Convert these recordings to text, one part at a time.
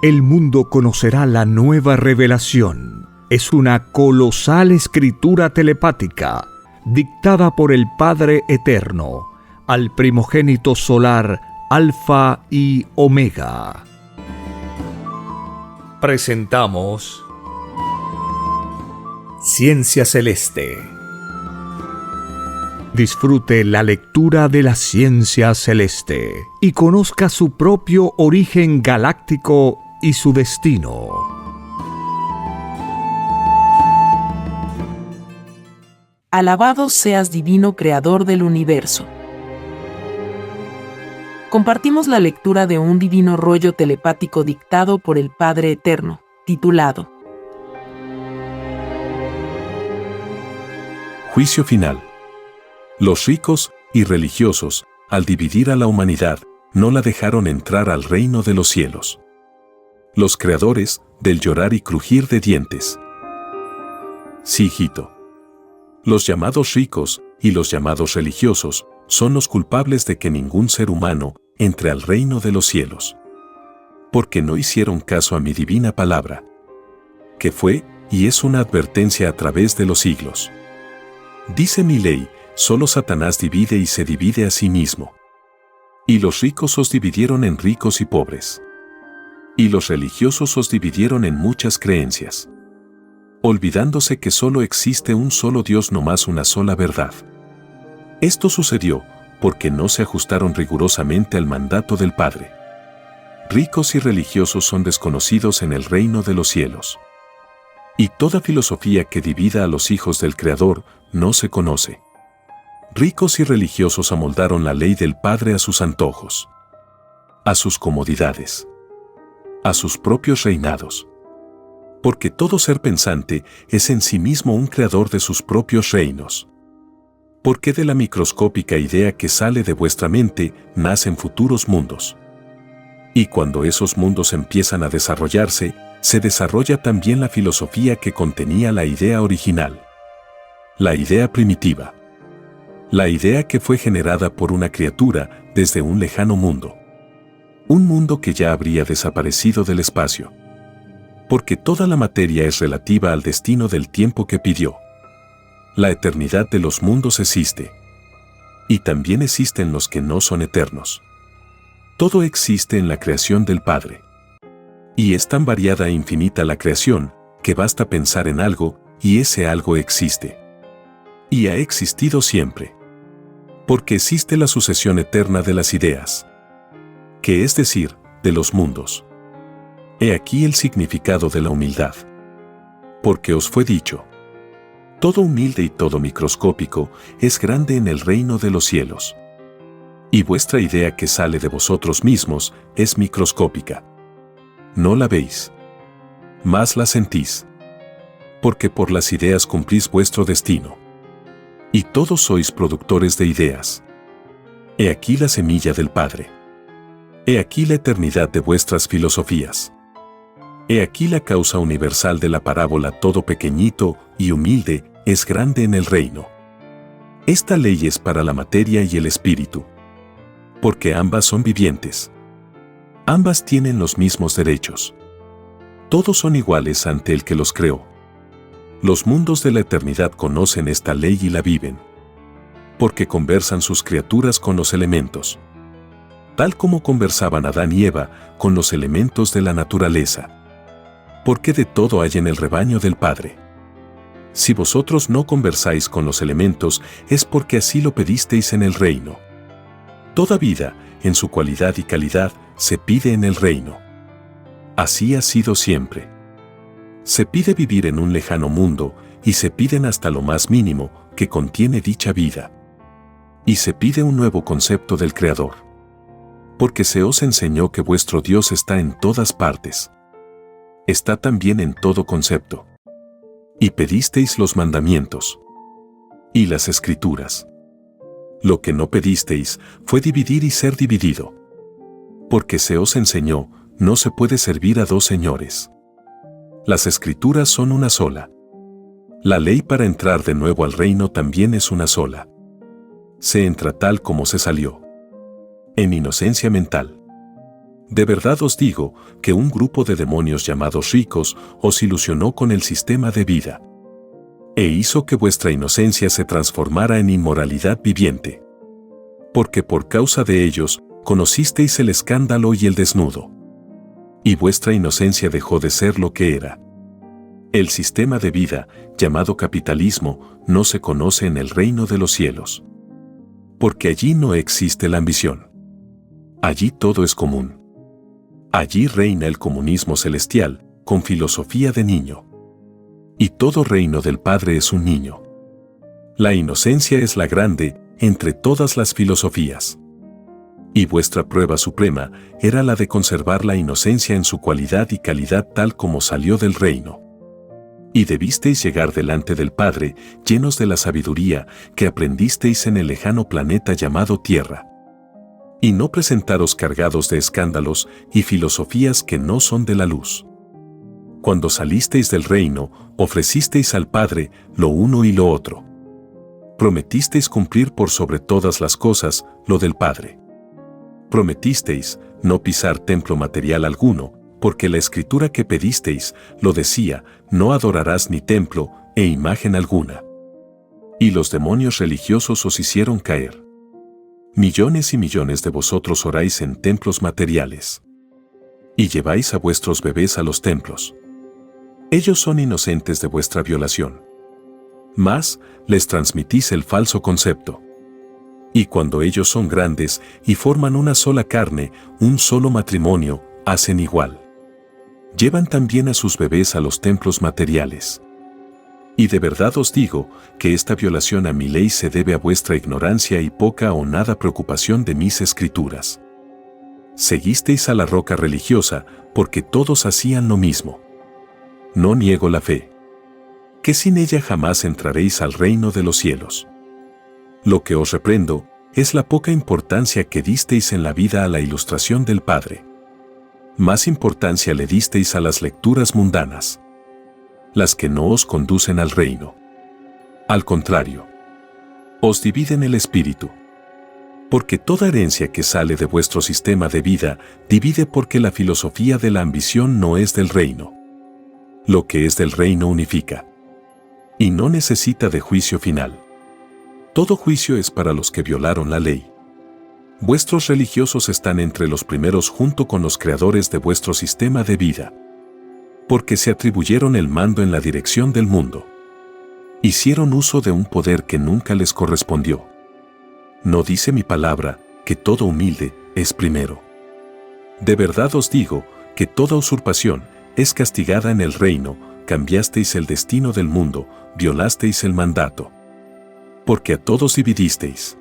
el mundo conocerá la nueva revelación. Es una colosal escritura telepática, dictada por el Padre Eterno, al primogénito solar Alfa y Omega. Presentamos Ciencia Celeste. Disfrute la lectura de la ciencia celeste y conozca su propio origen galáctico y su destino. Alabado seas, divino creador del universo. Compartimos la lectura de un divino rollo telepático dictado por el Padre Eterno, titulado Juicio final. Los ricos y religiosos, al dividir a la humanidad, no la dejaron entrar al reino de los cielos. Los creadores, del llorar y crujir de dientes. Sí, hijito. Los llamados ricos y los llamados religiosos son los culpables de que ningún ser humano entre al reino de los cielos. Porque no hicieron caso a mi divina palabra, que fue y es una advertencia a través de los siglos. Dice mi ley, solo Satanás divide y se divide a sí mismo. Y los ricos os dividieron en ricos y pobres. Y los religiosos os dividieron en muchas creencias. Olvidándose que solo existe un solo Dios, no más una sola verdad. Esto sucedió porque no se ajustaron rigurosamente al mandato del Padre. Ricos y religiosos son desconocidos en el reino de los cielos. Y toda filosofía que divida a los hijos del Creador no se conoce. Ricos y religiosos amoldaron la ley del Padre a sus antojos, a sus comodidades, a sus propios reinados. Porque todo ser pensante es en sí mismo un creador de sus propios reinos. Porque de la microscópica idea que sale de vuestra mente nacen futuros mundos. Y cuando esos mundos empiezan a desarrollarse, se desarrolla también la filosofía que contenía la idea original. La idea primitiva. La idea que fue generada por una criatura desde un lejano mundo. Un mundo que ya habría desaparecido del espacio. Porque toda la materia es relativa al destino del tiempo que pidió. La eternidad de los mundos existe. Y también existen los que no son eternos. Todo existe en la creación del Padre. Y es tan variada e infinita la creación, que basta pensar en algo, y ese algo existe. Y ha existido siempre. Porque existe la sucesión eterna de las ideas. Que es decir, de los mundos. He aquí el significado de la humildad. Porque os fue dicho: todo humilde y todo microscópico es grande en el reino de los cielos. Y vuestra idea que sale de vosotros mismos es microscópica. No la veis, mas la sentís. Porque por las ideas cumplís vuestro destino. Y todos sois productores de ideas. He aquí la semilla del Padre. He aquí la eternidad de vuestras filosofías. He aquí la causa universal de la parábola: todo pequeñito y humilde es grande en el reino. Esta ley es para la materia y el espíritu. Porque ambas son vivientes. Ambas tienen los mismos derechos. Todos son iguales ante el que los creó. Los mundos de la eternidad conocen esta ley y la viven. Porque conversan sus criaturas con los elementos. Tal como conversaban Adán y Eva con los elementos de la naturaleza. Porque de todo hay en el rebaño del Padre. Si vosotros no conversáis con los elementos, es porque así lo pedisteis en el reino. Toda vida, en su cualidad y calidad, se pide en el reino. Así ha sido siempre. Se pide vivir en un lejano mundo, y se piden hasta lo más mínimo que contiene dicha vida. Y se pide un nuevo concepto del Creador. Porque se os enseñó que vuestro Dios está en todas partes. Está también en todo concepto. Y pedisteis los mandamientos. Y las escrituras. Lo que no pedisteis fue dividir y ser dividido. Porque se os enseñó, no se puede servir a dos señores. Las escrituras son una sola. La ley para entrar de nuevo al reino también es una sola. Se entra tal como se salió. En inocencia mental. De verdad os digo que un grupo de demonios llamados ricos os ilusionó con el sistema de vida e hizo que vuestra inocencia se transformara en inmoralidad viviente. Porque por causa de ellos conocisteis el escándalo y el desnudo. Y vuestra inocencia dejó de ser lo que era. El sistema de vida, llamado capitalismo, no se conoce en el reino de los cielos. Porque allí no existe la ambición. Allí todo es común. Allí reina el comunismo celestial, con filosofía de niño. Y todo reino del Padre es un niño. La inocencia es la grande entre todas las filosofías. Y vuestra prueba suprema era la de conservar la inocencia en su cualidad y calidad tal como salió del reino. Y debisteis llegar delante del Padre llenos de la sabiduría que aprendisteis en el lejano planeta llamado Tierra. Y no presentaros cargados de escándalos y filosofías que no son de la luz. Cuando salisteis del reino, ofrecisteis al Padre lo uno y lo otro. Prometisteis cumplir por sobre todas las cosas lo del Padre. Prometisteis no pisar templo material alguno, porque la escritura que pedisteis lo decía, no adorarás ni templo e imagen alguna. Y los demonios religiosos os hicieron caer. Millones y millones de vosotros oráis en templos materiales. Y lleváis a vuestros bebés a los templos. Ellos son inocentes de vuestra violación. Mas, les transmitís el falso concepto. Y cuando ellos son grandes y forman una sola carne, un solo matrimonio, hacen igual. Llevan también a sus bebés a los templos materiales. Y de verdad os digo que esta violación a mi ley se debe a vuestra ignorancia y poca o nada preocupación de mis escrituras. Seguisteis a la roca religiosa porque todos hacían lo mismo. No niego la fe. Que sin ella jamás entraréis al reino de los cielos. Lo que os reprendo es la poca importancia que disteis en la vida a la ilustración del Padre. Más importancia le disteis a las lecturas mundanas, las que no os conducen al reino. Al contrario, os dividen el espíritu. Porque toda herencia que sale de vuestro sistema de vida divide porque la filosofía de la ambición no es del reino. Lo que es del reino unifica. Y no necesita de juicio final. Todo juicio es para los que violaron la ley. Vuestros religiosos están entre los primeros junto con los creadores de vuestro sistema de vida. Porque se atribuyeron el mando en la dirección del mundo. Hicieron uso de un poder que nunca les correspondió. ¿No dice mi palabra que todo humilde es primero? De verdad os digo que toda usurpación es castigada en el reino, cambiasteis el destino del mundo, violasteis el mandato. Porque a todos dividisteis,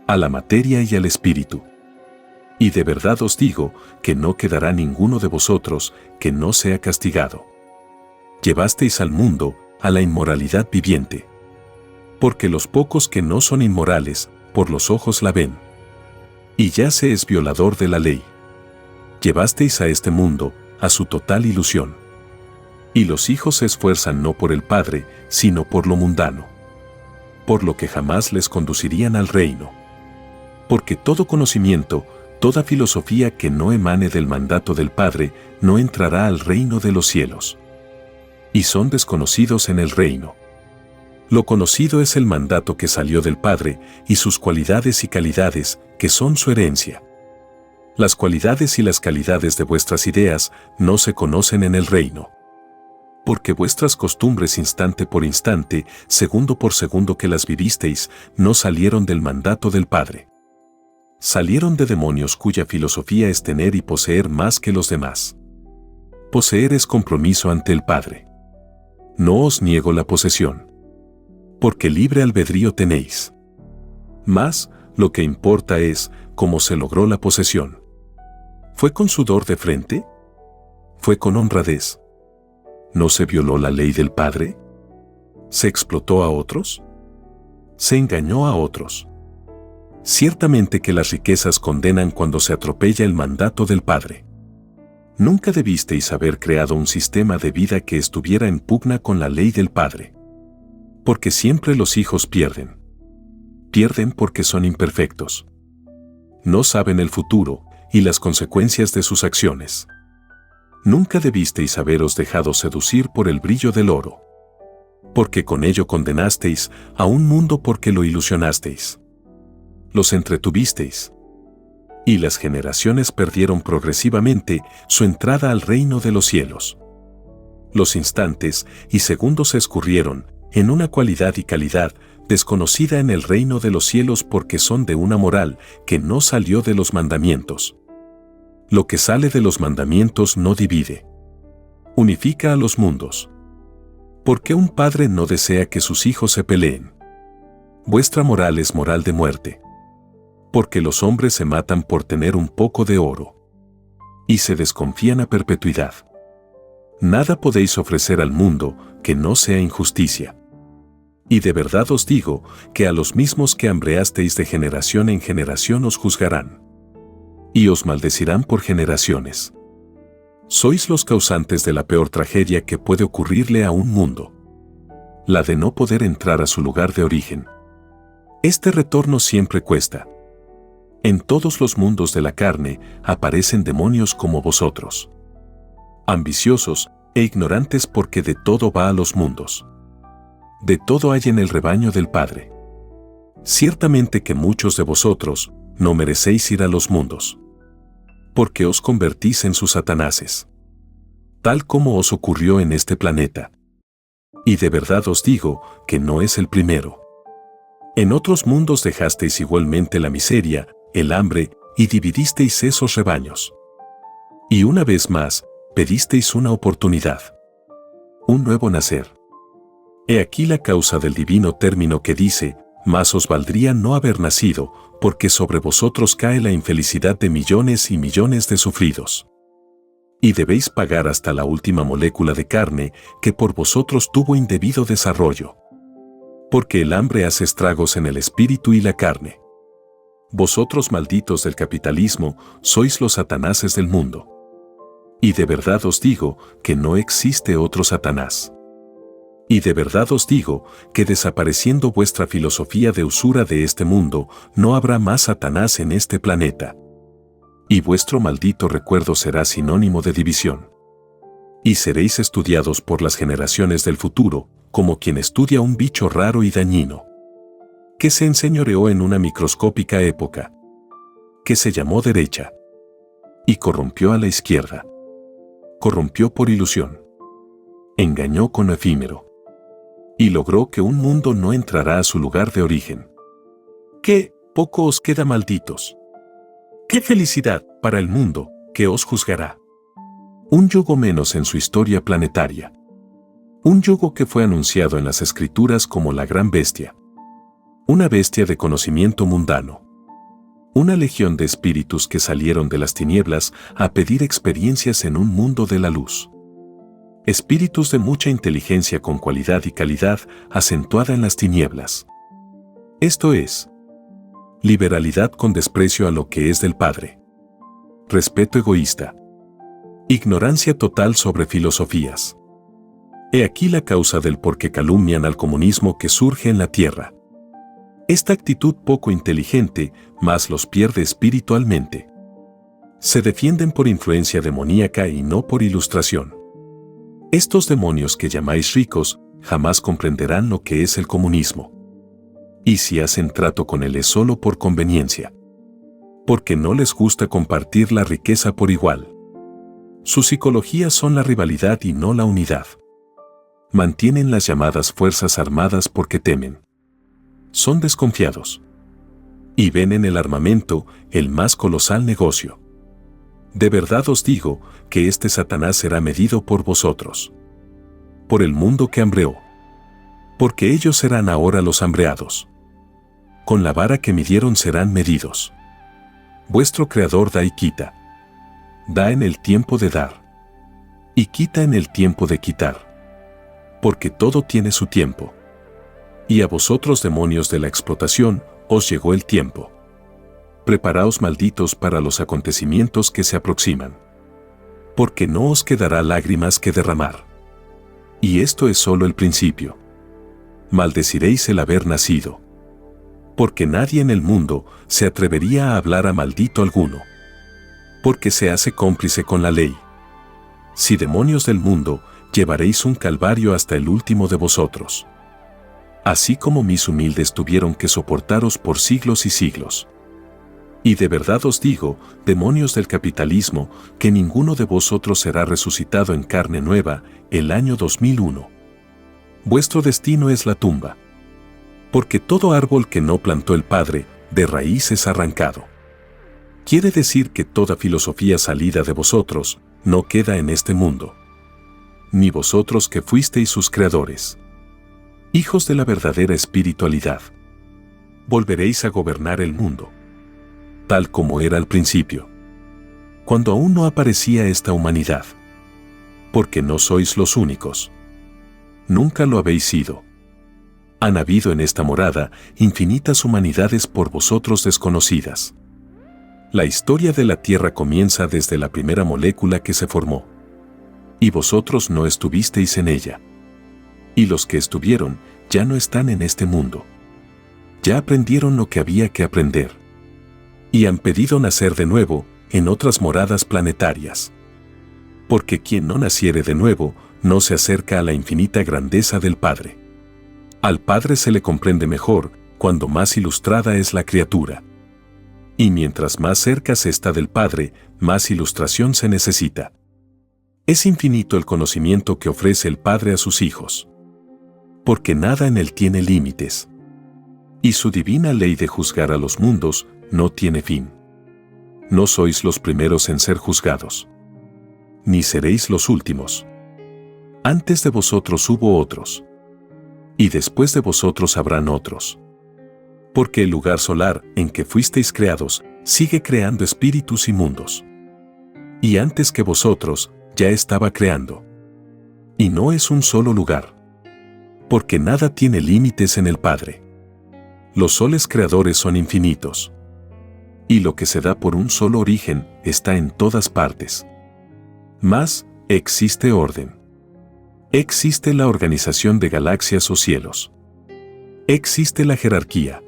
a la materia y al espíritu. Y de verdad os digo que no quedará ninguno de vosotros que no sea castigado. Llevasteis al mundo a la inmoralidad viviente. Porque los pocos que no son inmorales, por los ojos la ven. Y ya se es violador de la ley. Llevasteis a este mundo a su total ilusión. Y los hijos se esfuerzan no por el Padre, sino por lo mundano. Por lo que jamás les conducirían al reino. Porque todo conocimiento, toda filosofía que no emane del mandato del Padre, no entrará al reino de los cielos. Y son desconocidos en el reino. Lo conocido es el mandato que salió del Padre y sus cualidades y calidades, que son su herencia. Las cualidades y las calidades de vuestras ideas no se conocen en el reino. Porque vuestras costumbres instante por instante, segundo por segundo que las vivisteis, no salieron del mandato del Padre. Salieron de demonios cuya filosofía es tener y poseer más que los demás. Poseer es compromiso ante el Padre. No os niego la posesión. Porque libre albedrío tenéis. Mas, lo que importa es cómo se logró la posesión. ¿Fue con sudor de frente? ¿Fue con honradez? ¿No se violó la ley del Padre? ¿Se explotó a otros? ¿Se engañó a otros? Ciertamente que las riquezas condenan cuando se atropella el mandato del Padre. Nunca debisteis haber creado un sistema de vida que estuviera en pugna con la ley del Padre. Porque siempre los hijos pierden. Pierden porque son imperfectos. No saben el futuro, y las consecuencias de sus acciones. Nunca debisteis haberos dejado seducir por el brillo del oro, porque con ello condenasteis a un mundo porque lo ilusionasteis. Los entretuvisteis, y las generaciones perdieron progresivamente su entrada al reino de los cielos. Los instantes y segundos escurrieron en una cualidad y calidad desconocida en el reino de los cielos porque son de una moral que no salió de los mandamientos. Lo que sale de los mandamientos no divide. Unifica a los mundos. ¿Por qué un padre no desea que sus hijos se peleen? Vuestra moral es moral de muerte. Porque los hombres se matan por tener un poco de oro. Y se desconfían a perpetuidad. Nada podéis ofrecer al mundo que no sea injusticia. Y de verdad os digo que a los mismos que hambreasteis de generación en generación os juzgarán. Y os maldecirán por generaciones. Sois los causantes de la peor tragedia que puede ocurrirle a un mundo. La de no poder entrar a su lugar de origen. Este retorno siempre cuesta. En todos los mundos de la carne aparecen demonios como vosotros. Ambiciosos e ignorantes porque de todo va a los mundos. De todo hay en el rebaño del Padre. Ciertamente que muchos de vosotros no merecéis ir a los mundos. Porque os convertís en sus satanases. Tal como os ocurrió en este planeta. Y de verdad os digo que no es el primero. En otros mundos dejasteis igualmente la miseria, el hambre, y dividisteis esos rebaños. Y una vez más, pedisteis una oportunidad. Un nuevo nacer. He aquí la causa del divino término que dice, más os valdría no haber nacido, porque sobre vosotros cae la infelicidad de millones y millones de sufridos. Y debéis pagar hasta la última molécula de carne que por vosotros tuvo indebido desarrollo. Porque el hambre hace estragos en el espíritu y la carne. Vosotros malditos del capitalismo, sois los satanases del mundo. Y de verdad os digo que no existe otro Satanás. Y de verdad os digo que desapareciendo vuestra filosofía de usura de este mundo, no habrá más Satanás en este planeta. Y vuestro maldito recuerdo será sinónimo de división. Y seréis estudiados por las generaciones del futuro, como quien estudia un bicho raro y dañino, que se enseñoreó en una microscópica época, que se llamó derecha, y corrompió a la izquierda. Corrompió por ilusión. Engañó con efímero. Y logró que un mundo no entrará a su lugar de origen. ¡Qué poco os queda, malditos! ¡Qué felicidad para el mundo que os juzgará! Un yugo menos en su historia planetaria. Un yugo que fue anunciado en las Escrituras como la gran bestia. Una bestia de conocimiento mundano. Una legión de espíritus que salieron de las tinieblas a pedir experiencias en un mundo de la luz. Espíritus de mucha inteligencia con cualidad y calidad acentuada en las tinieblas. Esto es, liberalidad con desprecio a lo que es del Padre. Respeto egoísta. Ignorancia total sobre filosofías. He aquí la causa del por qué calumnian al comunismo que surge en la tierra. Esta actitud poco inteligente más los pierde espiritualmente. Se defienden por influencia demoníaca y no por ilustración. Estos demonios que llamáis ricos jamás comprenderán lo que es el comunismo. Y si hacen trato con él es solo por conveniencia. Porque no les gusta compartir la riqueza por igual. Su psicología son la rivalidad y no la unidad. Mantienen las llamadas fuerzas armadas porque temen. Son desconfiados. Y ven en el armamento el más colosal negocio. De verdad os digo que este Satanás será medido por vosotros. Por el mundo que hambreó. Porque ellos serán ahora los hambreados. Con la vara que midieron serán medidos. Vuestro Creador da y quita. Da en el tiempo de dar. Y quita en el tiempo de quitar. Porque todo tiene su tiempo. Y a vosotros demonios de la explotación, os llegó el tiempo. Preparaos malditos para los acontecimientos que se aproximan. Porque no os quedará lágrimas que derramar. Y esto es solo el principio. Maldeciréis el haber nacido. Porque nadie en el mundo se atrevería a hablar a maldito alguno. porque se hace cómplice con la ley. Si demonios del mundo, llevaréis un calvario hasta el último de vosotros. Así como mis humildes tuvieron que soportaros por siglos y siglos. Y de verdad os digo, demonios del capitalismo, que ninguno de vosotros será resucitado en carne nueva el año 2001. Vuestro destino es la tumba. Porque todo árbol que no plantó el Padre, de raíz es arrancado. Quiere decir que toda filosofía salida de vosotros, no queda en este mundo. Ni vosotros que fuisteis sus creadores. Hijos de la verdadera espiritualidad. Volveréis a gobernar el mundo. Tal como era al principio. Cuando aún no aparecía esta humanidad. Porque no sois los únicos. Nunca lo habéis sido. Han habido en esta morada infinitas humanidades por vosotros desconocidas. La historia de la Tierra comienza desde la primera molécula que se formó. Y vosotros no estuvisteis en ella. Y los que estuvieron ya no están en este mundo. Ya aprendieron lo que había que aprender. Y han pedido nacer de nuevo en otras moradas planetarias. Porque quien no naciere de nuevo no se acerca a la infinita grandeza del Padre. Al Padre se le comprende mejor cuando más ilustrada es la criatura. Y mientras más cerca se está del Padre, más ilustración se necesita. Es infinito el conocimiento que ofrece el Padre a sus hijos. Porque nada en él tiene límites. Y su divina ley de juzgar a los mundos no tiene fin. No sois los primeros en ser juzgados. Ni seréis los últimos. Antes de vosotros hubo otros. Y después de vosotros habrán otros. Porque el lugar solar en que fuisteis creados sigue creando espíritus y mundos. Y antes que vosotros ya estaba creando. Y no es un solo lugar. Porque nada tiene límites en el Padre. Los soles creadores son infinitos. Y lo que se da por un solo origen está en todas partes. Mas, existe orden. Existe la organización de galaxias o cielos. Existe la jerarquía.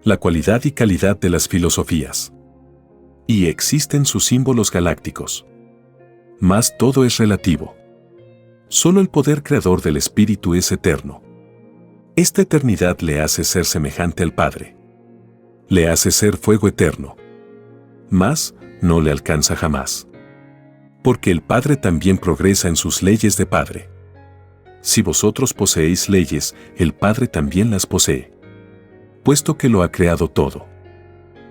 La cualidad y calidad de las filosofías. Y existen sus símbolos galácticos. Mas todo es relativo. Solo el poder creador del Espíritu es eterno. Esta eternidad le hace ser semejante al Padre. Le hace ser fuego eterno. Mas, no le alcanza jamás. Porque el Padre también progresa en sus leyes de Padre. Si vosotros poseéis leyes, el Padre también las posee. Puesto que lo ha creado todo.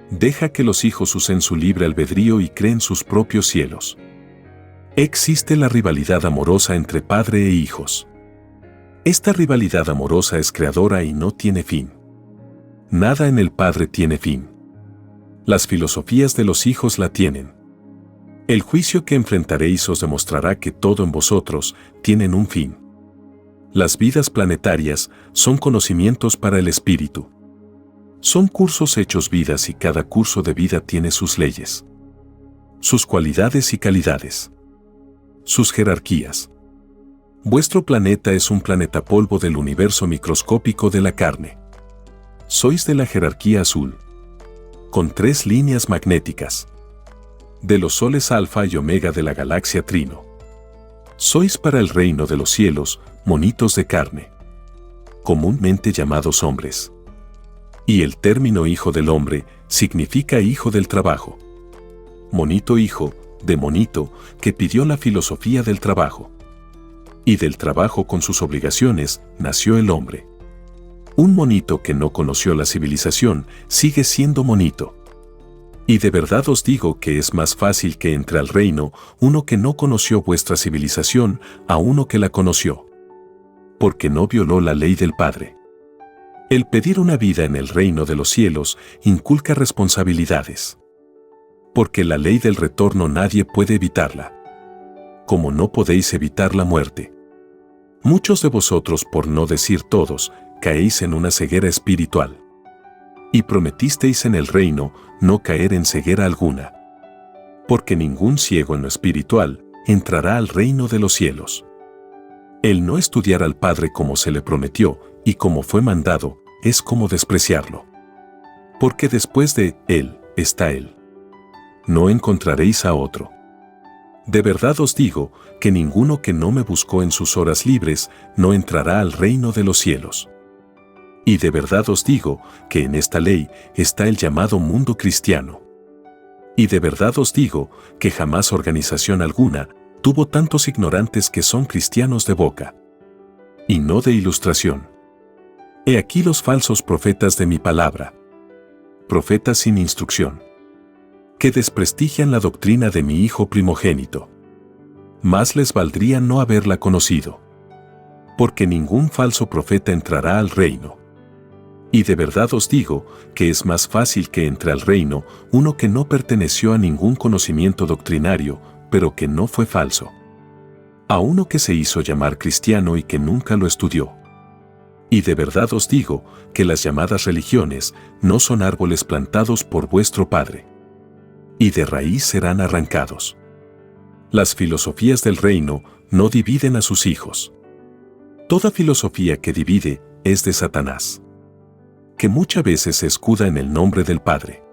Deja que los hijos usen su libre albedrío y creen sus propios cielos. Existe la rivalidad amorosa entre padre e hijos. Esta rivalidad amorosa es creadora y no tiene fin. Nada en el Padre tiene fin. Las filosofías de los hijos la tienen. El juicio que enfrentaréis os demostrará que todo en vosotros tienen un fin. Las vidas planetarias son conocimientos para el espíritu. Son cursos hechos vidas y cada curso de vida tiene sus leyes. Sus cualidades y calidades. Sus jerarquías. Vuestro planeta es un planeta polvo del universo microscópico de la carne. Sois de la jerarquía azul. Con 3 líneas magnéticas. De los soles alfa y omega de la galaxia Trino. Sois para el reino de los cielos, monitos de carne. Comúnmente llamados hombres. Y el término hijo del hombre significa hijo del trabajo. Monito hijo, de monito, que pidió la filosofía del trabajo. Y del trabajo con sus obligaciones, nació el hombre. Un monito que no conoció la civilización, sigue siendo monito. Y de verdad os digo que es más fácil que entre al reino uno que no conoció vuestra civilización a uno que la conoció. Porque no violó la ley del Padre. El pedir una vida en el reino de los cielos inculca responsabilidades. Porque la ley del retorno nadie puede evitarla. Como no podéis evitar la muerte. Muchos de vosotros, por no decir todos, caéis en una ceguera espiritual. Y prometisteis en el reino no caer en ceguera alguna. Porque ningún ciego en lo espiritual entrará al reino de los cielos. El no estudiar al Padre como se le prometió y como fue mandado, es como despreciarlo. Porque después de Él está Él. no encontraréis a otro. De verdad os digo que ninguno que no me buscó en sus horas libres no entrará al reino de los cielos. Y de verdad os digo que en esta ley está el llamado mundo cristiano. Y de verdad os digo que jamás organización alguna tuvo tantos ignorantes que son cristianos de boca, y no de ilustración. He aquí los falsos profetas de mi palabra, profetas sin instrucción, que desprestigian la doctrina de mi Hijo primogénito. Más les valdría no haberla conocido, porque ningún falso profeta entrará al reino. Y de verdad os digo que es más fácil que entre al reino uno que no perteneció a ningún conocimiento doctrinario, pero que no fue falso, a uno que se hizo llamar cristiano y que nunca lo estudió. Y de verdad os digo que las llamadas religiones no son árboles plantados por vuestro Padre, y de raíz serán arrancados. Las filosofías del reino no dividen a sus hijos. Toda filosofía que divide es de Satanás, que muchas veces se escuda en el nombre del Padre.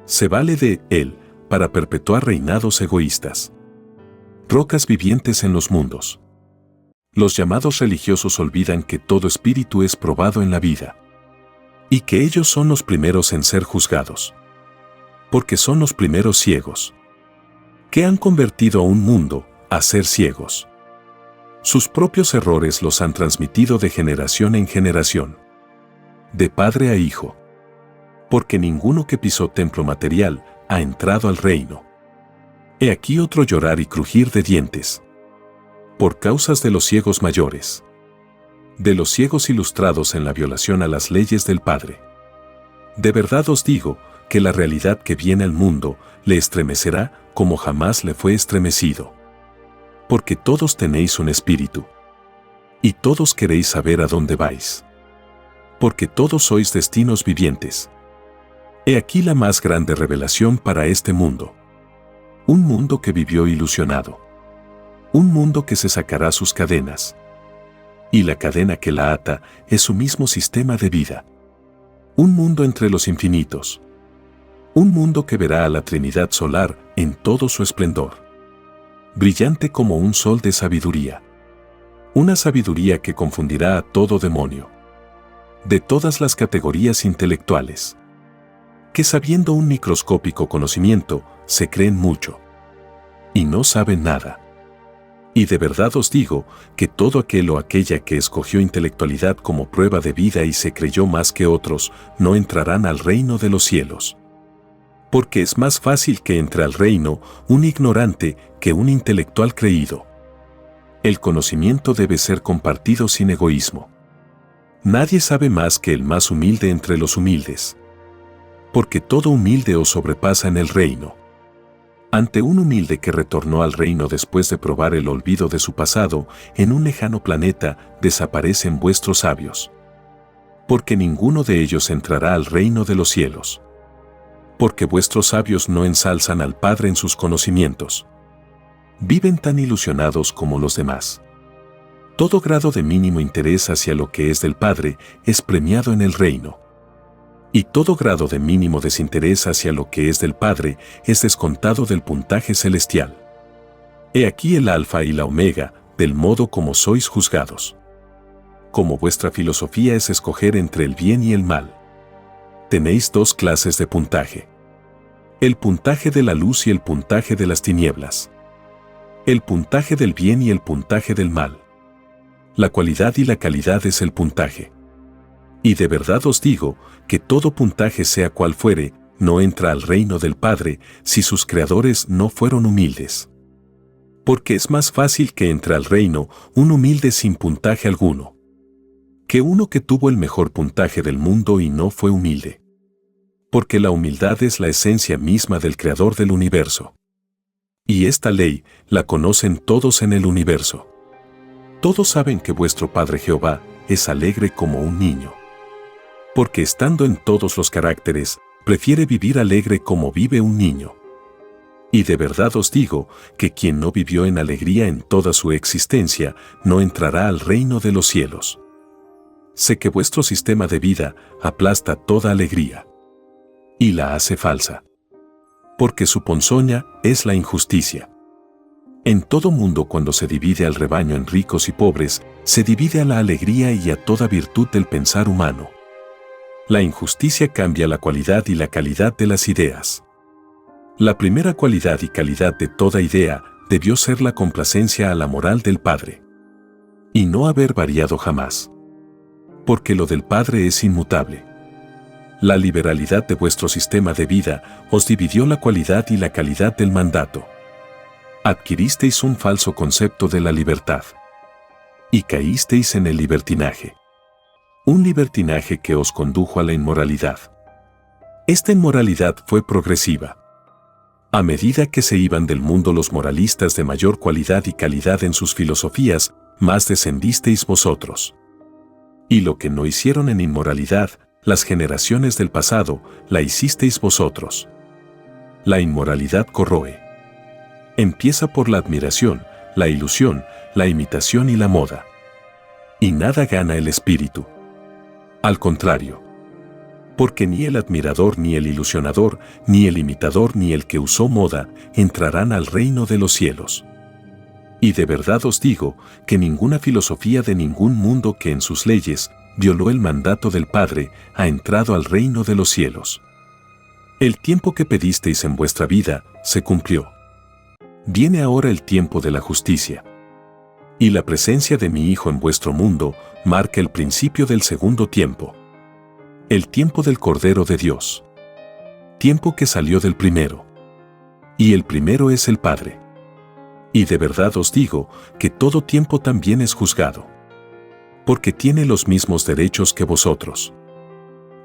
Se vale de él para perpetuar reinados egoístas, rocas vivientes en los mundos. Los llamados religiosos olvidan que todo espíritu es probado en la vida, y que ellos son los primeros en ser juzgados, porque son los primeros ciegos, que han convertido a un mundo a ser ciegos. Sus propios errores los han transmitido de generación en generación, de padre a hijo, porque ninguno que pisó templo material ha entrado al reino. He aquí otro llorar y crujir de dientes, por causas de los ciegos mayores, de los ciegos ilustrados en la violación a las leyes del Padre. De verdad os digo que la realidad que viene al mundo le estremecerá como jamás le fue estremecido. Porque todos tenéis un espíritu, y todos queréis saber a dónde vais. Porque todos sois destinos vivientes. He aquí la más grande revelación para este mundo. Un mundo que vivió ilusionado. Un mundo que se sacará sus cadenas. Y la cadena que la ata es su mismo sistema de vida. Un mundo entre los infinitos. Un mundo que verá a la Trinidad solar en todo su esplendor, brillante como un sol de sabiduría. Una sabiduría que confundirá a todo demonio, de todas las categorías intelectuales, que sabiendo un microscópico conocimiento, se creen mucho, y no saben nada. Y de verdad os digo que todo aquel o aquella que escogió intelectualidad como prueba de vida y se creyó más que otros, no entrarán al reino de los cielos. Porque es más fácil que entre al reino un ignorante que un intelectual creído. El conocimiento debe ser compartido sin egoísmo. Nadie sabe más que el más humilde entre los humildes. Porque todo humilde os sobrepasa en el reino. Ante un humilde que retornó al reino después de probar el olvido de su pasado, en un lejano planeta desaparecen vuestros sabios. Porque ninguno de ellos entrará al reino de los cielos. Porque vuestros sabios no ensalzan al Padre en sus conocimientos. Viven tan ilusionados como los demás. Todo grado de mínimo interés hacia lo que es del Padre es premiado en el reino. Y todo grado de mínimo desinterés hacia lo que es del Padre es descontado del puntaje celestial. He aquí el alfa y la omega, del modo como sois juzgados. Como vuestra filosofía es escoger entre el bien y el mal. Tenéis dos clases de puntaje. El puntaje de la luz y el puntaje de las tinieblas. El puntaje del bien y el puntaje del mal. La cualidad y la calidad es el puntaje. Y de verdad os digo que todo puntaje sea cual fuere, no entra al reino del Padre si sus creadores no fueron humildes. Porque es más fácil que entre al reino un humilde sin puntaje alguno, que uno que tuvo el mejor puntaje del mundo y no fue humilde. Porque la humildad es la esencia misma del Creador del universo. Y esta ley la conocen todos en el universo. Todos saben que vuestro Padre Jehová es alegre como un niño. Porque estando en todos los caracteres, prefiere vivir alegre como vive un niño. Y de verdad os digo que quien no vivió en alegría en toda su existencia, no entrará al reino de los cielos. Sé que vuestro sistema de vida aplasta toda alegría y la hace falsa. Porque su ponzoña es la injusticia. En todo mundo cuando se divide al rebaño en ricos y pobres, se divide a la alegría y a toda virtud del pensar humano. La injusticia cambia la cualidad y la calidad de las ideas. La primera cualidad y calidad de toda idea debió ser la complacencia a la moral del Padre. Y no haber variado jamás. Porque lo del Padre es inmutable. La liberalidad de vuestro sistema de vida os dividió la cualidad y la calidad del mandato. Adquiristeis un falso concepto de la libertad. Y caísteis en el libertinaje. Un libertinaje que os condujo a la inmoralidad. Esta inmoralidad fue progresiva. A medida que se iban del mundo los moralistas de mayor cualidad y calidad en sus filosofías, más descendisteis vosotros. Y lo que no hicieron en inmoralidad, las generaciones del pasado, la hicisteis vosotros. La inmoralidad corroe. Empieza por la admiración, la ilusión, la imitación y la moda. Y nada gana el espíritu. Al contrario. Porque ni el admirador, ni el ilusionador, ni el imitador, ni el que usó moda, entrarán al reino de los cielos. Y de verdad os digo que ninguna filosofía de ningún mundo que en sus leyes violó el mandato del Padre ha entrado al reino de los cielos. El tiempo que pedisteis en vuestra vida se cumplió. Viene ahora el tiempo de la justicia. Y la presencia de mi Hijo en vuestro mundo marca el principio del segundo tiempo. El tiempo del Cordero de Dios. Tiempo que salió del primero. Y el primero es el Padre. Y de verdad os digo que todo tiempo también es juzgado. Porque tiene los mismos derechos que vosotros.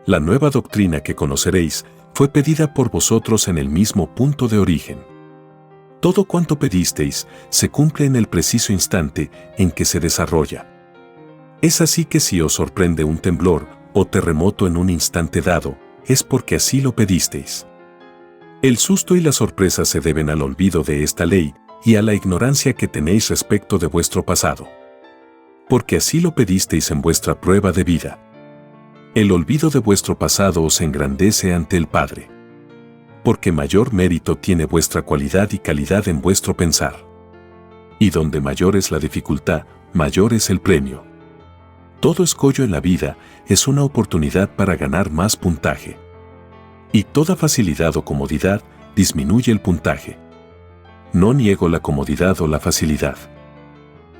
La nueva doctrina que conoceréis fue pedida por vosotros en el mismo punto de origen. Todo cuanto pedisteis se cumple en el preciso instante en que se desarrolla. Es así que si os sorprende un temblor o terremoto en un instante dado, es porque así lo pedisteis. El susto y la sorpresa se deben al olvido de esta ley y a la ignorancia que tenéis respecto de vuestro pasado. Porque así lo pedisteis en vuestra prueba de vida. El olvido de vuestro pasado os engrandece ante el Padre. Porque mayor mérito tiene vuestra cualidad y calidad en vuestro pensar. Y donde mayor es la dificultad, mayor es el premio. Todo escollo en la vida es una oportunidad para ganar más puntaje. Y toda facilidad o comodidad disminuye el puntaje. No niego la comodidad o la facilidad.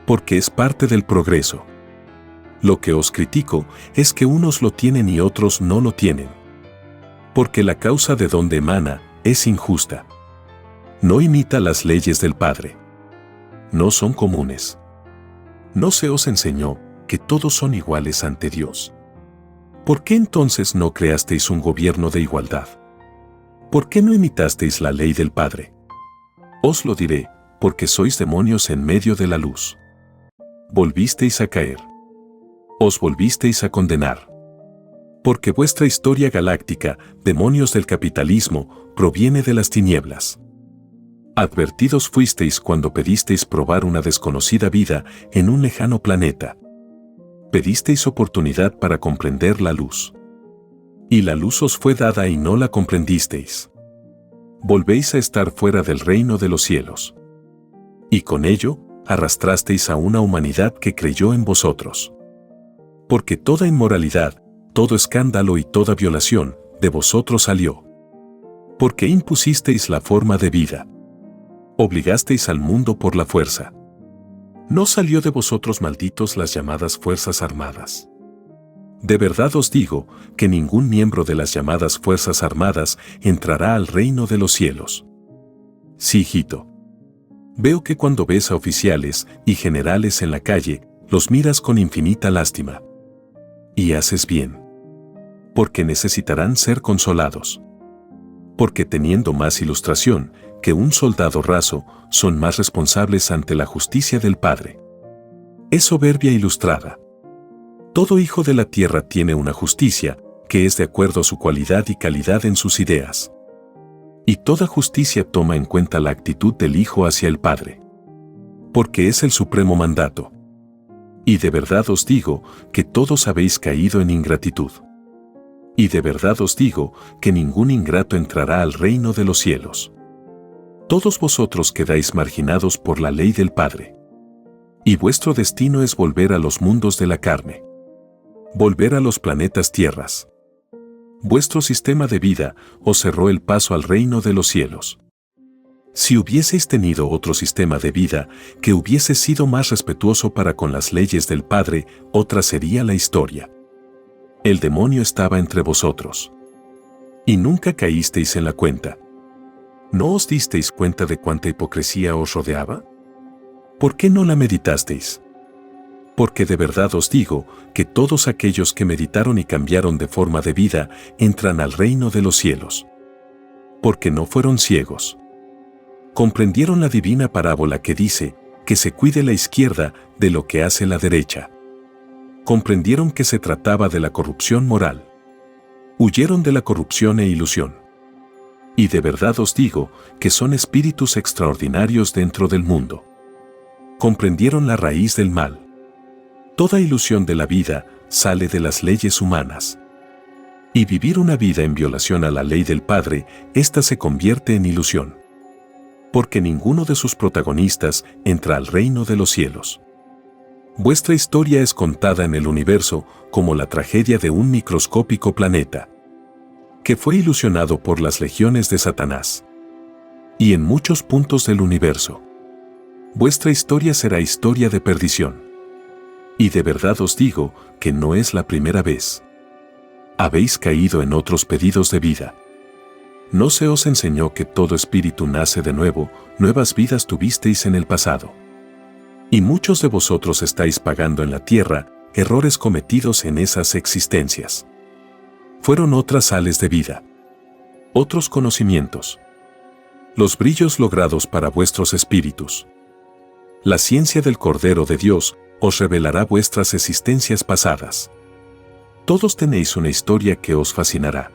Porque es parte del progreso. Lo que os critico es que unos lo tienen y otros no lo tienen. Porque la causa de donde emana es injusta. No imita las leyes del Padre. No son comunes. ¿No se os enseñó que todos son iguales ante Dios? ¿Por qué entonces no creasteis un gobierno de igualdad? ¿Por qué no imitasteis la ley del Padre? Os lo diré, porque sois demonios en medio de la luz. Volvisteis a caer. Os volvisteis a condenar. Porque vuestra historia galáctica, demonios del capitalismo, proviene de las tinieblas. Advertidos fuisteis cuando pedisteis probar una desconocida vida en un lejano planeta. Pedisteis oportunidad para comprender la luz. Y la luz os fue dada y no la comprendisteis. Volvéis a estar fuera del reino de los cielos. Y con ello, arrastrasteis a una humanidad que creyó en vosotros. Porque toda inmoralidad, todo escándalo y toda violación de vosotros salió. Porque impusisteis la forma de vida. Obligasteis al mundo por la fuerza. No salió de vosotros malditos las llamadas Fuerzas Armadas. De verdad os digo que ningún miembro de las llamadas Fuerzas Armadas entrará al reino de los cielos. Sí, hijito. Veo que cuando ves a oficiales y generales en la calle, los miras con infinita lástima. Y haces bien. Porque necesitarán ser consolados. Porque teniendo más ilustración que un soldado raso, son más responsables ante la justicia del Padre. Es soberbia ilustrada. Todo hijo de la tierra tiene una justicia, que es de acuerdo a su cualidad y calidad en sus ideas. Y toda justicia toma en cuenta la actitud del Hijo hacia el Padre. Porque es el supremo mandato. Y de verdad os digo que todos habéis caído en ingratitud. Y de verdad os digo que ningún ingrato entrará al reino de los cielos. Todos vosotros quedáis marginados por la ley del Padre. Y vuestro destino es volver a los mundos de la carne. Volver a los planetas tierras. Vuestro sistema de vida os cerró el paso al reino de los cielos. Si hubieseis tenido otro sistema de vida que hubiese sido más respetuoso para con las leyes del Padre, otra sería la historia. El demonio estaba entre vosotros. Y nunca caísteis en la cuenta. ¿No os disteis cuenta de cuánta hipocresía os rodeaba? ¿Por qué no la meditasteis? Porque de verdad os digo que todos aquellos que meditaron y cambiaron de forma de vida entran al reino de los cielos. Porque no fueron ciegos. Comprendieron la divina parábola que dice que se cuide la izquierda de lo que hace la derecha. Comprendieron que se trataba de la corrupción moral. Huyeron de la corrupción e ilusión. Y de verdad os digo que son espíritus extraordinarios dentro del mundo. Comprendieron la raíz del mal. Toda ilusión de la vida sale de las leyes humanas. Y vivir una vida en violación a la ley del Padre, ésta se convierte en ilusión. Porque ninguno de sus protagonistas entra al reino de los cielos. Vuestra historia es contada en el universo como la tragedia de un microscópico planeta, que fue ilusionado por las legiones de Satanás. Y en muchos puntos del universo, vuestra historia será historia de perdición. Y de verdad os digo que no es la primera vez. Habéis caído en otros pedidos de vida. ¿No se os enseñó que todo espíritu nace de nuevo, nuevas vidas tuvisteis en el pasado? Y muchos de vosotros estáis pagando en la tierra errores cometidos en esas existencias. Fueron otras sales de vida. Otros conocimientos. Los brillos logrados para vuestros espíritus. La ciencia del Cordero de Dios os revelará vuestras existencias pasadas. Todos tenéis una historia que os fascinará.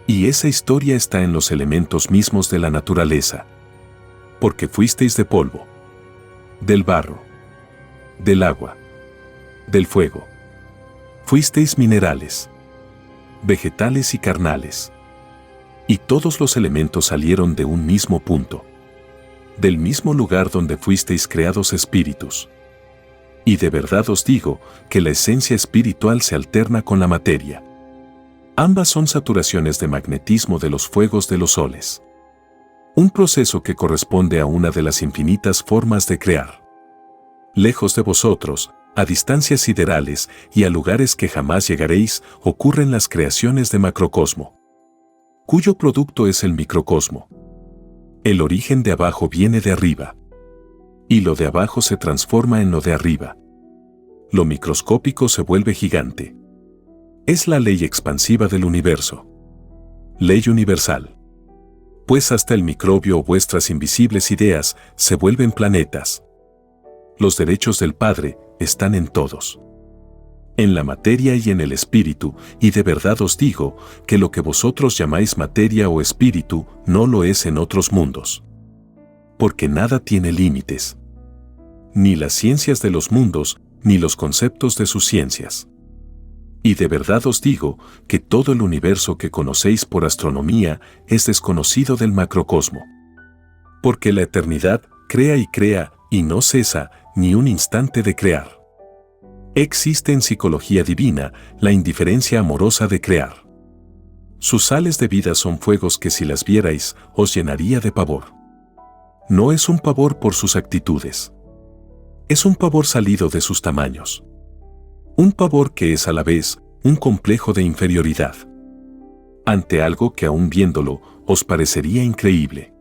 Y esa historia está en los elementos mismos de la naturaleza. Porque fuisteis de polvo, del barro, del agua, del fuego. Fuisteis minerales, vegetales y carnales. Y todos los elementos salieron de un mismo punto. Del mismo lugar donde fuisteis creados espíritus. Y de verdad os digo que la esencia espiritual se alterna con la materia. Ambas son saturaciones de magnetismo de los fuegos de los soles. Un proceso que corresponde a una de las infinitas formas de crear. Lejos de vosotros, a distancias siderales y a lugares que jamás llegaréis, ocurren las creaciones de macrocosmo, cuyo producto es el microcosmo. El origen de abajo viene de arriba. Y lo de abajo se transforma en lo de arriba. Lo microscópico se vuelve gigante. Es la ley expansiva del universo. Ley universal. Pues hasta el microbio o vuestras invisibles ideas se vuelven planetas. Los derechos del Padre están en todos. En la materia y en el espíritu, y de verdad os digo que lo que vosotros llamáis materia o espíritu no lo es en otros mundos. Porque nada tiene límites. Ni las ciencias de los mundos, ni los conceptos de sus ciencias. Y de verdad os digo que todo el universo que conocéis por astronomía es desconocido del macrocosmo. Porque la eternidad crea y no cesa ni un instante de crear. Existe en psicología divina la indiferencia amorosa de crear. Sus sales de vida son fuegos que si las vierais os llenaría de pavor. No es un pavor por sus actitudes. Es un pavor salido de sus tamaños. Un pavor que es a la vez un complejo de inferioridad. Ante algo que aún viéndolo os parecería increíble.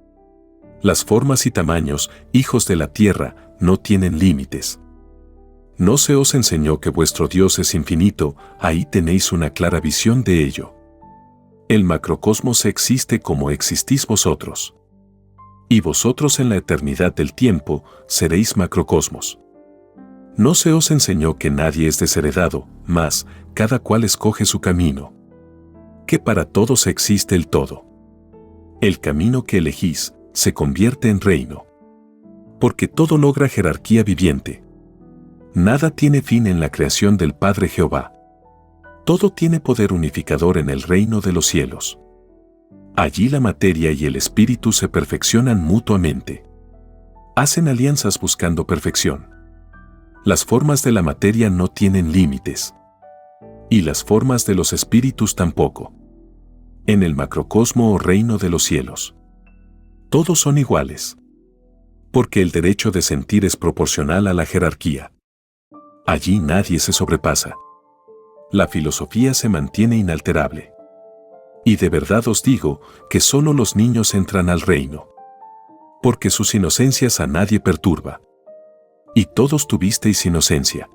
Las formas y tamaños, hijos de la tierra, no tienen límites. ¿No se os enseñó que vuestro Dios es infinito? Ahí tenéis una clara visión de ello. El macrocosmos existe como existís vosotros. Y vosotros en la eternidad del tiempo seréis macrocosmos. No se os enseñó que nadie es desheredado, mas cada cual escoge su camino. Que para todos existe el todo. El camino que elegís se convierte en reino. Porque todo logra jerarquía viviente. Nada tiene fin en la creación del Padre Jehová. Todo tiene poder unificador en el reino de los cielos. Allí la materia y el espíritu se perfeccionan mutuamente. Hacen alianzas buscando perfección. Las formas de la materia no tienen límites. Y las formas de los espíritus tampoco. En el macrocosmo o reino de los cielos, todos son iguales. Porque el derecho de sentir es proporcional a la jerarquía. Allí nadie se sobrepasa. La filosofía se mantiene inalterable. Y de verdad os digo que solo los niños entran al reino. Porque sus inocencias a nadie perturba. Y todos tuvisteis inocencia.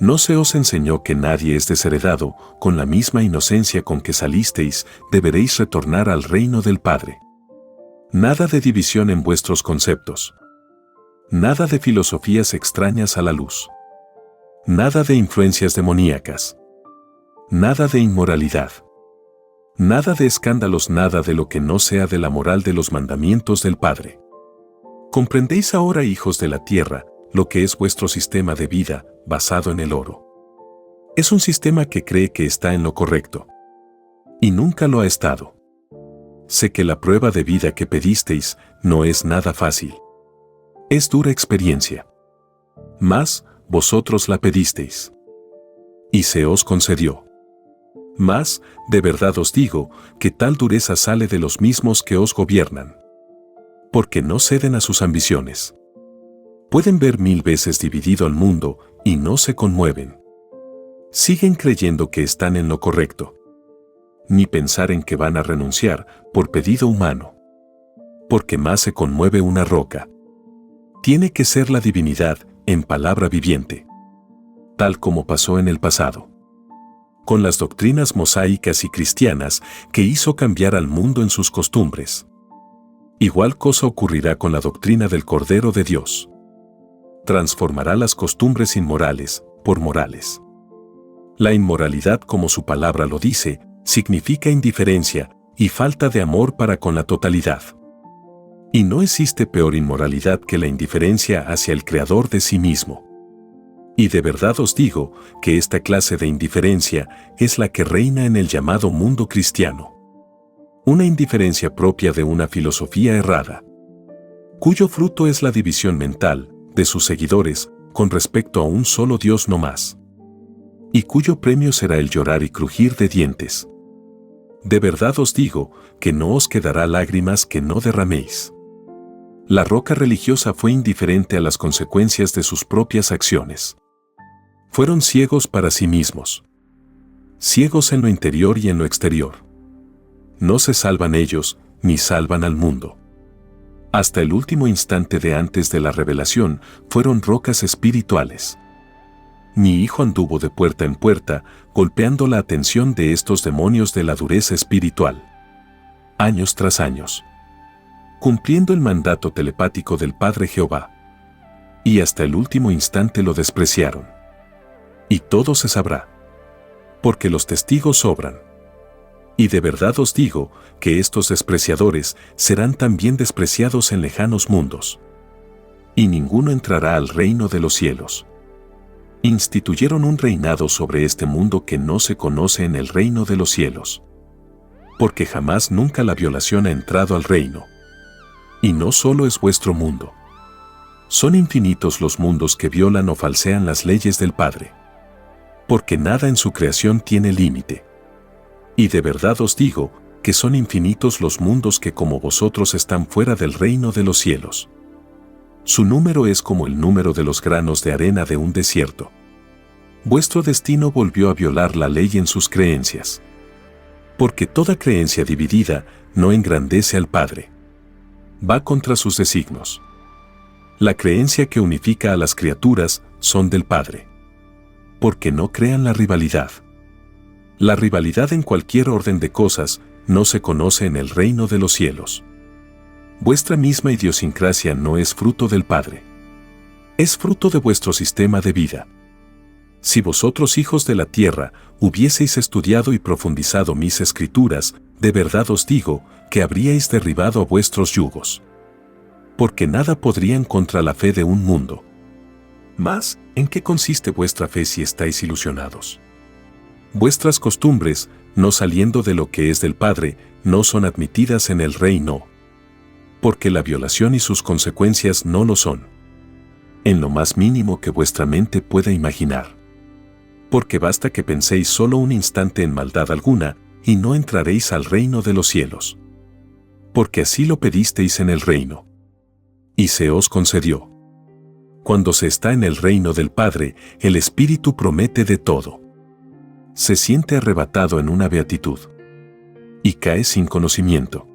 ¿No se os enseñó que nadie es desheredado? Con la misma inocencia con que salisteis, deberéis retornar al reino del Padre. Nada de división en vuestros conceptos. Nada de filosofías extrañas a la luz. Nada de influencias demoníacas. Nada de inmoralidad. Nada de escándalos, nada de lo que no sea de la moral de los mandamientos del Padre. ¿Comprendéis ahora, hijos de la tierra, lo que es vuestro sistema de vida, basado en el oro? Es un sistema que cree que está en lo correcto. Y nunca lo ha estado. Sé que la prueba de vida que pedisteis no es nada fácil. Es dura experiencia. Mas, vosotros la pedisteis. Y se os concedió. Mas, de verdad os digo, que tal dureza sale de los mismos que os gobiernan. Porque no ceden a sus ambiciones. Pueden ver 1000 veces dividido al mundo y no se conmueven. Siguen creyendo que están en lo correcto. Ni pensar en que van a renunciar por pedido humano. Porque más se conmueve una roca. Tiene que ser la divinidad en palabra viviente. Tal como pasó en el pasado. Con las doctrinas mosaicas y cristianas que hizo cambiar al mundo en sus costumbres. Igual cosa ocurrirá con la doctrina del Cordero de Dios. Transformará las costumbres inmorales por morales. La inmoralidad, como su palabra lo dice, significa indiferencia y falta de amor para con la totalidad. Y no existe peor inmoralidad que la indiferencia hacia el Creador de sí mismo. Y de verdad os digo que esta clase de indiferencia es la que reina en el llamado mundo cristiano. Una indiferencia propia de una filosofía errada, cuyo fruto es la división mental de sus seguidores con respecto a un solo Dios no más. Y cuyo premio será el llorar y crujir de dientes. De verdad os digo que no os quedará lágrimas que no derraméis. La roca religiosa fue indiferente a las consecuencias de sus propias acciones. Fueron ciegos para sí mismos. Ciegos en lo interior y en lo exterior. No se salvan ellos, ni salvan al mundo. Hasta el último instante de antes de la revelación, fueron rocas espirituales. Mi hijo anduvo de puerta en puerta, golpeando la atención de estos demonios de la dureza espiritual. Años tras años. Cumpliendo el mandato telepático del Padre Jehová. Y hasta el último instante lo despreciaron. Y todo se sabrá. Porque los testigos sobran. Y de verdad os digo que estos despreciadores serán también despreciados en lejanos mundos. Y ninguno entrará al reino de los cielos. Instituyeron un reinado sobre este mundo que no se conoce en el reino de los cielos. Porque jamás nunca la violación ha entrado al reino. Y no solo es vuestro mundo. Son infinitos los mundos que violan o falsean las leyes del Padre. Porque nada en su creación tiene límite. Y de verdad os digo que son infinitos los mundos que como vosotros están fuera del reino de los cielos. Su número es como el número de los granos de arena de un desierto. Vuestro destino volvió a violar la ley en sus creencias. Porque toda creencia dividida no engrandece al Padre. Va contra sus designios. La creencia que unifica a las criaturas son del Padre. Porque no crean la rivalidad. La rivalidad en cualquier orden de cosas no se conoce en el reino de los cielos. Vuestra misma idiosincrasia no es fruto del Padre. Es fruto de vuestro sistema de vida. Si vosotros, hijos de la tierra, hubieseis estudiado y profundizado mis escrituras, de verdad os digo que habríais derribado a vuestros yugos. Porque nada podrían contra la fe de un mundo. Mas, ¿en qué consiste vuestra fe si estáis ilusionados? Vuestras costumbres, no saliendo de lo que es del Padre, no son admitidas en el reino. Porque la violación y sus consecuencias no lo son. En lo más mínimo que vuestra mente pueda imaginar. Porque basta que penséis solo un instante en maldad alguna, y no entraréis al reino de los cielos. Porque así lo pedisteis en el reino. Y se os concedió. Cuando se está en el reino del Padre, el Espíritu promete de todo. Se siente arrebatado en una beatitud. Y cae sin conocimiento.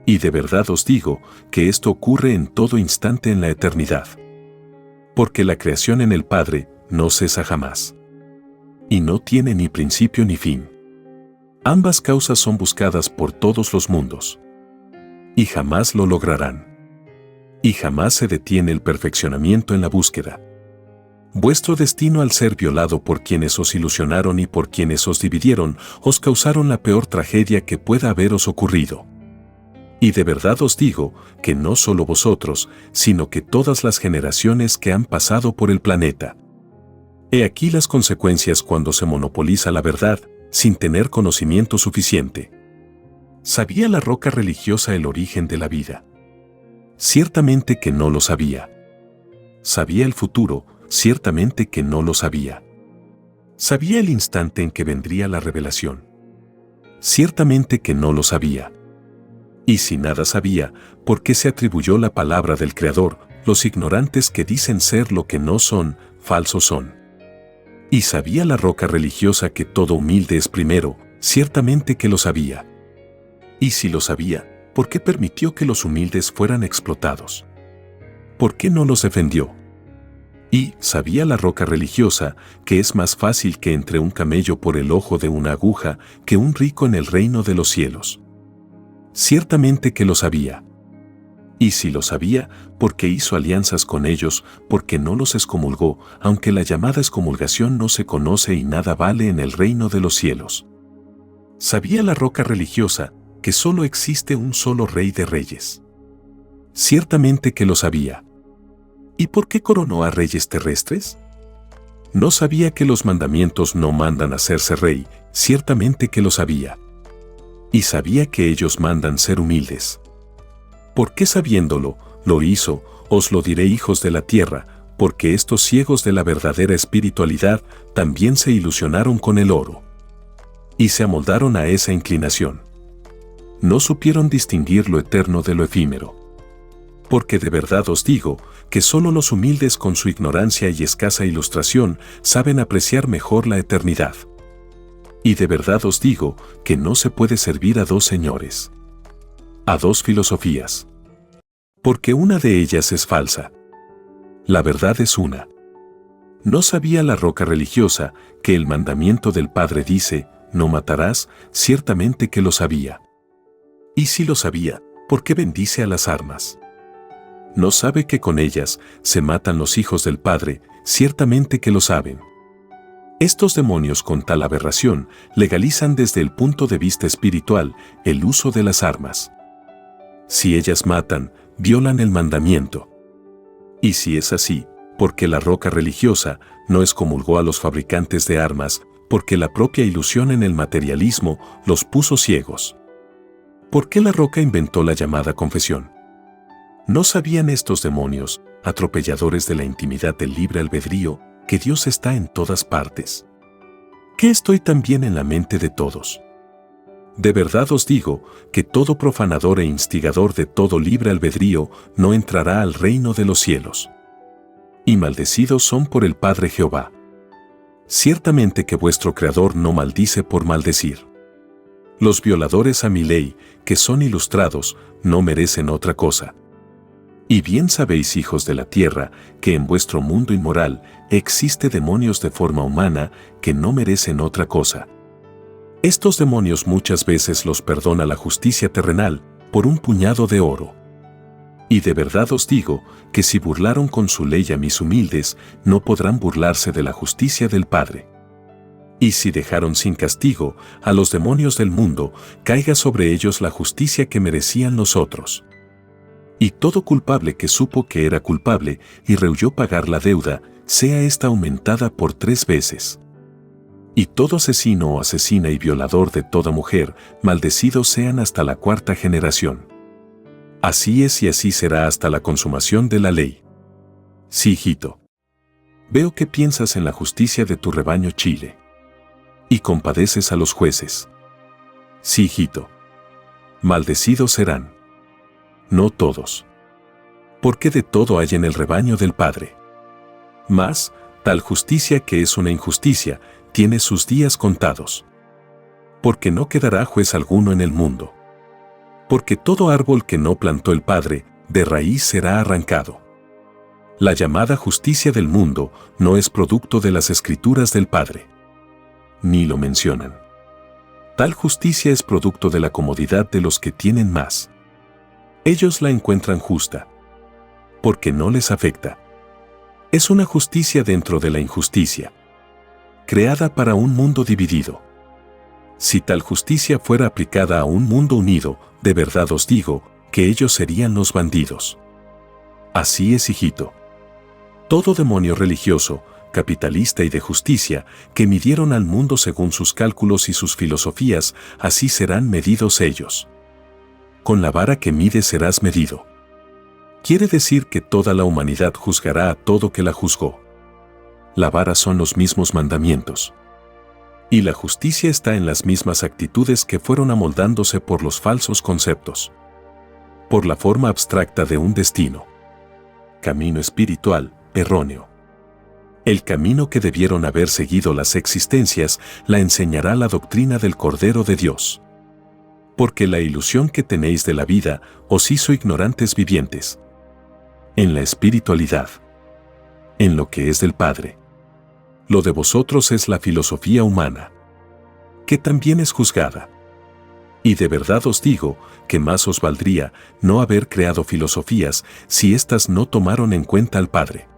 Y de verdad os digo que esto ocurre en todo instante en la eternidad. Porque la creación en el Padre no cesa jamás. Y no tiene ni principio ni fin. Ambas causas son buscadas por todos los mundos. Y jamás lo lograrán. Y jamás se detiene el perfeccionamiento en la búsqueda. Vuestro destino al ser violado por quienes os ilusionaron y por quienes os dividieron, os causaron la peor tragedia que pueda haberos ocurrido. Y de verdad os digo que no solo vosotros, sino que todas las generaciones que han pasado por el planeta. He aquí las consecuencias cuando se monopoliza la verdad, sin tener conocimiento suficiente. ¿Sabía la roca religiosa el origen de la vida? Ciertamente que no lo sabía. ¿Sabía el futuro? Ciertamente que no lo sabía. ¿Sabía el instante en que vendría la revelación? Ciertamente que no lo sabía. Y si nada sabía, ¿por qué se atribuyó la palabra del Creador? Los ignorantes que dicen ser lo que no son, falsos son. Y sabía la roca religiosa que todo humilde es primero, ciertamente que lo sabía. Y si lo sabía, ¿por qué permitió que los humildes fueran explotados? ¿Por qué no los defendió? Y sabía la roca religiosa que es más fácil que entre un camello por el ojo de una aguja que un rico en el reino de los cielos. Ciertamente que lo sabía. Y si lo sabía, ¿por qué hizo alianzas con ellos? Porque no los excomulgó, aunque la llamada excomulgación no se conoce y nada vale en el reino de los cielos. ¿Sabía la roca religiosa que solo existe un solo Rey de Reyes? Ciertamente que lo sabía. ¿Y por qué coronó a reyes terrestres? ¿No sabía que los mandamientos no mandan a hacerse rey? Ciertamente que lo sabía. Y sabía que ellos mandan ser humildes. ¿Por qué sabiéndolo, lo hizo? Os lo diré, hijos de la tierra, porque estos ciegos de la verdadera espiritualidad también se ilusionaron con el oro. Y se amoldaron a esa inclinación. No supieron distinguir lo eterno de lo efímero. Porque de verdad os digo que solo los humildes con su ignorancia y escasa ilustración saben apreciar mejor la eternidad. Y de verdad os digo que no se puede servir a dos señores, a dos filosofías. Porque una de ellas es falsa. La verdad es una. ¿No sabía la roca religiosa que el mandamiento del Padre dice, no matarás? Ciertamente que lo sabía. Y si lo sabía, ¿por qué bendice a las armas? ¿No sabe que con ellas se matan los hijos del Padre? Ciertamente que lo saben. Estos demonios con tal aberración legalizan desde el punto de vista espiritual el uso de las armas. Si ellas matan, violan el mandamiento. Y si es así, ¿por qué la roca religiosa no excomulgó a los fabricantes de armas? Porque la propia ilusión en el materialismo los puso ciegos. ¿Por qué la roca inventó la llamada confesión? ¿No sabían estos demonios, atropelladores de la intimidad del libre albedrío, que Dios está en todas partes? ¿Que estoy también en la mente de todos? De verdad os digo que todo profanador e instigador de todo libre albedrío no entrará al reino de los cielos. Y maldecidos son por el Padre Jehová. Ciertamente que vuestro Creador no maldice por maldecir. Los violadores a mi ley, que son ilustrados, no merecen otra cosa. Y bien sabéis, hijos de la tierra, que en vuestro mundo inmoral existe demonios de forma humana que no merecen otra cosa. Estos demonios muchas veces los perdona la justicia terrenal por un puñado de oro. Y de verdad os digo que si burlaron con su ley a mis humildes, no podrán burlarse de la justicia del Padre. Y si dejaron sin castigo a los demonios del mundo, caiga sobre ellos la justicia que merecían los otros. Y todo culpable que supo que era culpable y rehuyó pagar la deuda, sea esta aumentada por 3 veces. Y todo asesino o asesina y violador de toda mujer, maldecidos sean hasta la 4ª generación. Así es y así será hasta la consumación de la ley. Sí, hijito. Veo que piensas en la justicia de tu rebaño Chile. Y compadeces a los jueces. Sí, hijito. Maldecidos serán. No todos. Porque de todo hay en el rebaño del Padre. Mas, tal justicia que es una injusticia, tiene sus días contados. Porque no quedará juez alguno en el mundo. Porque todo árbol que no plantó el Padre, de raíz será arrancado. La llamada justicia del mundo no es producto de las escrituras del Padre. Ni lo mencionan. Tal justicia es producto de la comodidad de los que tienen más. Ellos la encuentran justa. Porque no les afecta. Es una justicia dentro de la injusticia. Creada para un mundo dividido. Si tal justicia fuera aplicada a un mundo unido, de verdad os digo, que ellos serían los bandidos. Así es, hijito. Todo demonio religioso, capitalista y de justicia, que midieron al mundo según sus cálculos y sus filosofías, así serán medidos ellos. Con la vara que mide serás medido. Quiere decir que toda la humanidad juzgará a todo que la juzgó. La vara son los mismos mandamientos. Y la justicia está en las mismas actitudes que fueron amoldándose por los falsos conceptos. Por la forma abstracta de un destino. Camino espiritual, erróneo. El camino que debieron haber seguido las existencias, la enseñará la doctrina del Cordero de Dios. Porque la ilusión que tenéis de la vida os hizo ignorantes vivientes. En la espiritualidad. En lo que es del Padre. Lo de vosotros es la filosofía humana, que también es juzgada. Y de verdad os digo que más os valdría no haber creado filosofías si éstas no tomaron en cuenta al Padre.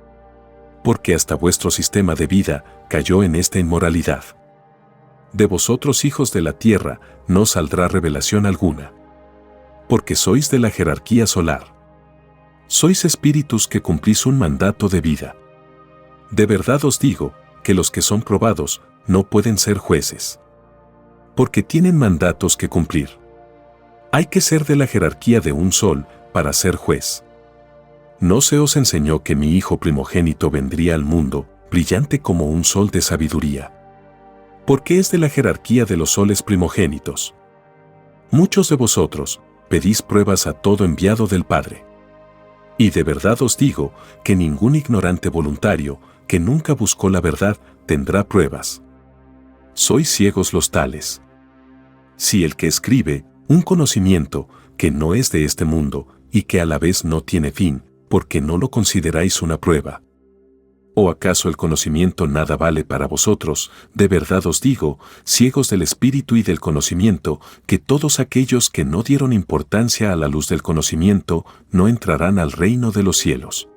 Porque hasta vuestro sistema de vida cayó en esta inmoralidad. De vosotros, hijos de la tierra, no saldrá revelación alguna. Porque sois de la jerarquía solar. Sois espíritus que cumplís un mandato de vida. De verdad os digo que los que son probados no pueden ser jueces. Porque tienen mandatos que cumplir. Hay que ser de la jerarquía de un sol para ser juez. ¿No se os enseñó que mi hijo primogénito vendría al mundo, brillante como un sol de sabiduría? Porque es de la jerarquía de los soles primogénitos. Muchos de vosotros pedís pruebas a todo enviado del Padre. Y de verdad os digo que ningún ignorante voluntario que nunca buscó la verdad tendrá pruebas. Sois ciegos los tales. Si el que escribe un conocimiento que no es de este mundo y que a la vez no tiene fin, porque no lo consideráis una prueba. ¿O acaso el conocimiento nada vale para vosotros? De verdad os digo, ciegos del espíritu y del conocimiento, que todos aquellos que no dieron importancia a la luz del conocimiento no entrarán al reino de los cielos.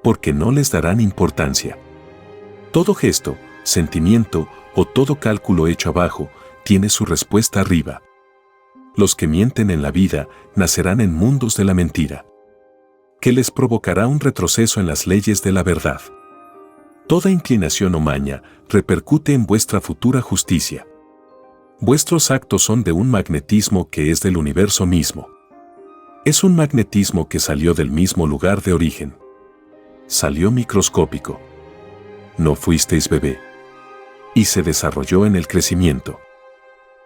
Porque no les darán importancia. Todo gesto, sentimiento o todo cálculo hecho abajo tiene su respuesta arriba. Los que mienten en la vida nacerán en mundos de la mentira, que les provocará un retroceso en las leyes de la verdad. Toda inclinación o maña repercute en vuestra futura justicia. Vuestros actos son de un magnetismo que es del universo mismo. Es un magnetismo que salió del mismo lugar de origen. Salió microscópico. No fuisteis bebé. Y se desarrolló en el crecimiento.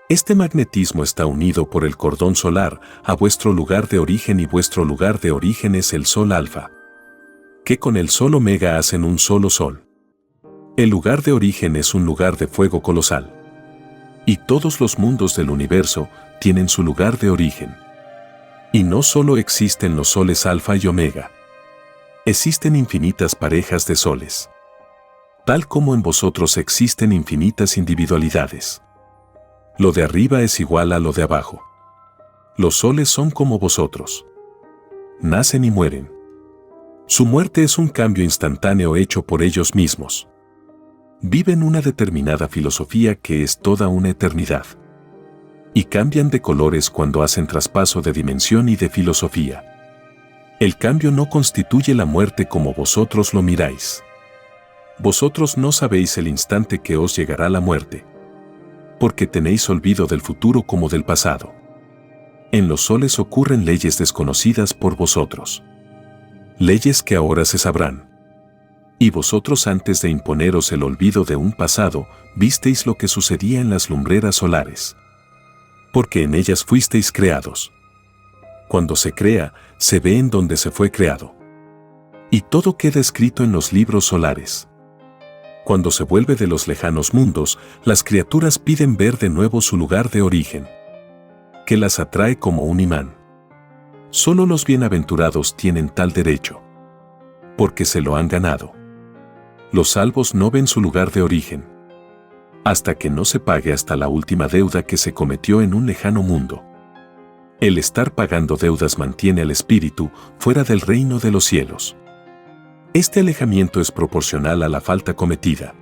Este magnetismo está unido por el cordón solar a vuestro lugar de origen y vuestro lugar de origen es el sol alfa. Que con el sol omega hacen un solo sol. El lugar de origen es un lugar de fuego colosal. Y todos los mundos del universo tienen su lugar de origen. Y no solo existen los soles alfa y omega. Existen infinitas parejas de soles. Tal como en vosotros existen infinitas individualidades. Lo de arriba es igual a lo de abajo. Los soles son como vosotros. Nacen y mueren. Su muerte es un cambio instantáneo hecho por ellos mismos. Viven una determinada filosofía que es toda una eternidad. Y cambian de colores cuando hacen traspaso de dimensión y de filosofía. El cambio no constituye la muerte como vosotros lo miráis. Vosotros no sabéis el instante que os llegará la muerte, porque tenéis olvido del futuro como del pasado. En los soles ocurren leyes desconocidas por vosotros, leyes que ahora se sabrán. Y vosotros antes de imponeros el olvido de un pasado, visteis lo que sucedía en las lumbreras solares, porque en ellas fuisteis creados. Cuando se crea, se ve en donde se fue creado. Y todo queda escrito en los libros solares. Cuando se vuelve de los lejanos mundos, las criaturas piden ver de nuevo su lugar de origen, que las atrae como un imán. Solo los bienaventurados tienen tal derecho, porque se lo han ganado. Los salvos no ven su lugar de origen, hasta que no se pague hasta la última deuda que se cometió en un lejano mundo. El estar pagando deudas mantiene al espíritu fuera del reino de los cielos. Este alejamiento es proporcional a la falta cometida.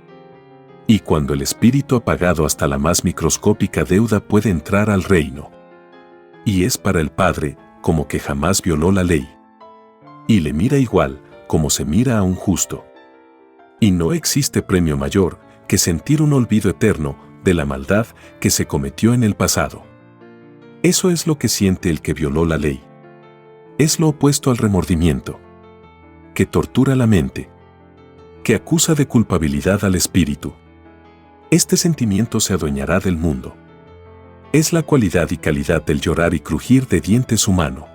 Y cuando el espíritu ha pagado hasta la más microscópica deuda puede entrar al reino. Y es para el Padre como que jamás violó la ley. Y le mira igual como se mira a un justo. Y no existe premio mayor que sentir un olvido eterno de la maldad que se cometió en el pasado. Eso es lo que siente el que violó la ley. Es lo opuesto al remordimiento, que tortura la mente, que acusa de culpabilidad al espíritu. Este sentimiento se adueñará del mundo. Es la cualidad y calidad del llorar y crujir de dientes humano.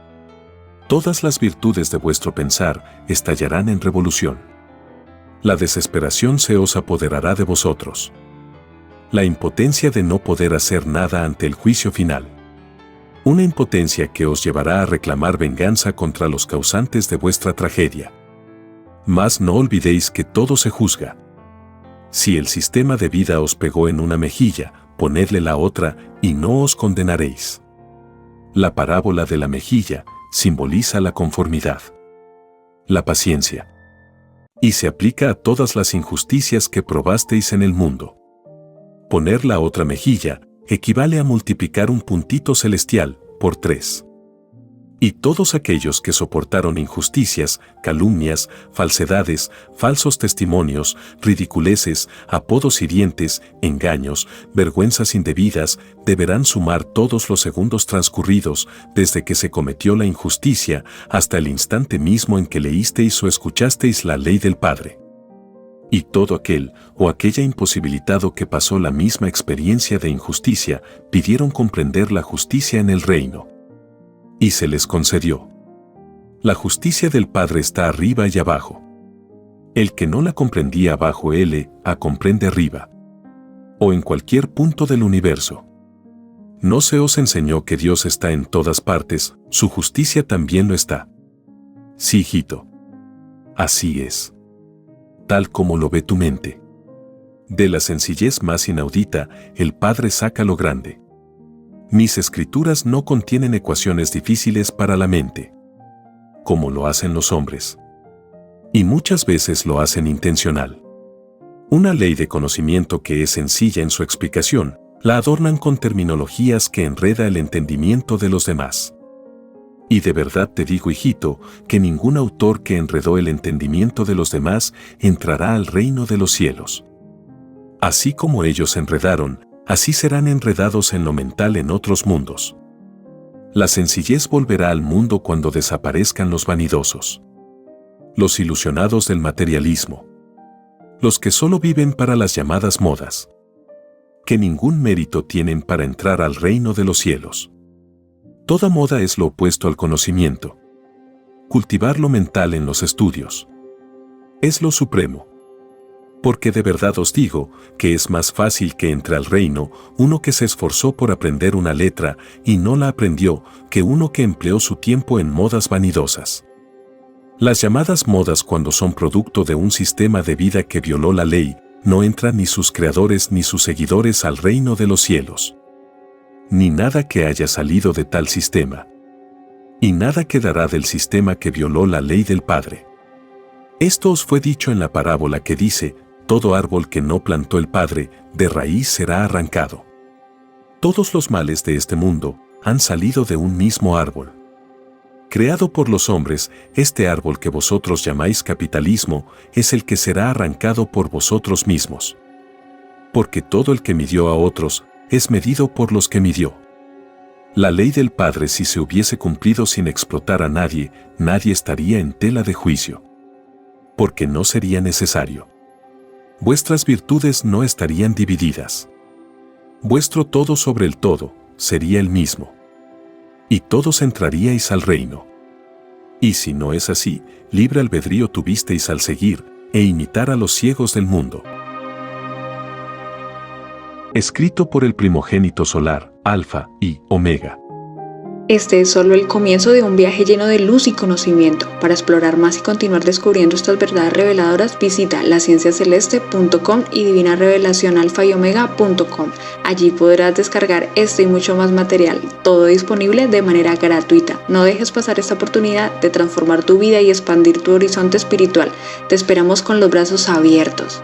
Todas las virtudes de vuestro pensar estallarán en revolución. La desesperación se os apoderará de vosotros. La impotencia de no poder hacer nada ante el juicio final. Una impotencia que os llevará a reclamar venganza contra los causantes de vuestra tragedia. Mas no olvidéis que todo se juzga. Si el sistema de vida os pegó en una mejilla, ponedle la otra y no os condenaréis. La parábola de la mejilla simboliza la conformidad, la paciencia, y se aplica a todas las injusticias que probasteis en el mundo. Poner la otra mejilla equivale a multiplicar un puntito celestial por 3. Y todos aquellos que soportaron injusticias, calumnias, falsedades, falsos testimonios, ridiculeces, apodos hirientes, engaños, vergüenzas indebidas, deberán sumar todos los segundos transcurridos desde que se cometió la injusticia hasta el instante mismo en que leísteis o escuchasteis la ley del Padre. Y todo aquel o aquella imposibilitado que pasó la misma experiencia de injusticia pidieron comprender la justicia en el reino. Y se les concedió. La justicia del Padre está arriba y abajo. El que no la comprendía abajo la comprende arriba. O en cualquier punto del universo. ¿No se os enseñó que Dios está en todas partes, su justicia también lo está? Sí, hijito. Así es. Tal como lo ve tu mente. De la sencillez más inaudita, el Padre saca lo grande. Mis escrituras no contienen ecuaciones difíciles para la mente, como lo hacen los hombres. Y muchas veces lo hacen intencional. Una ley de conocimiento que es sencilla en su explicación, la adornan con terminologías que enreda el entendimiento de los demás. Y de verdad te digo, hijito, que ningún autor que enredó el entendimiento de los demás entrará al reino de los cielos. Así como ellos enredaron, así serán enredados en lo mental en otros mundos. La sencillez volverá al mundo cuando desaparezcan los vanidosos, los ilusionados del materialismo, los que solo viven para las llamadas modas, que ningún mérito tienen para entrar al reino de los cielos. Toda moda es lo opuesto al conocimiento. Cultivar lo mental en los estudios es lo supremo. Porque de verdad os digo que es más fácil que entre al reino uno que se esforzó por aprender una letra y no la aprendió que uno que empleó su tiempo en modas vanidosas. Las llamadas modas, cuando son producto de un sistema de vida que violó la ley, no entran ni sus creadores ni sus seguidores al reino de los cielos. Ni nada que haya salido de tal sistema. Y nada quedará del sistema que violó la ley del Padre. Esto os fue dicho en la parábola que dice: todo árbol que no plantó el Padre, de raíz será arrancado. Todos los males de este mundo han salido de un mismo árbol, Creado por los hombres, este árbol que vosotros llamáis capitalismo es el que será arrancado por vosotros mismos. Porque todo el que midió a otros es medido por los que midió. La ley del Padre, si se hubiese cumplido sin explotar a nadie, nadie estaría en tela de juicio. Porque no sería necesario. Vuestras virtudes no estarían divididas. Vuestro todo sobre el todo sería el mismo. Y todos entraríais al reino. Y si no es así, libre albedrío tuvisteis al seguir e imitar a los ciegos del mundo. Escrito por el primogénito solar, Alfa y Omega. Este es solo el comienzo de un viaje lleno de luz y conocimiento. Para explorar más y continuar descubriendo estas verdades reveladoras, visita lascienciaceleste.com y divinarevelacionalfaomega.com. Allí podrás descargar este y mucho más material, todo disponible de manera gratuita. No dejes pasar esta oportunidad de transformar tu vida y expandir tu horizonte espiritual. Te esperamos con los brazos abiertos.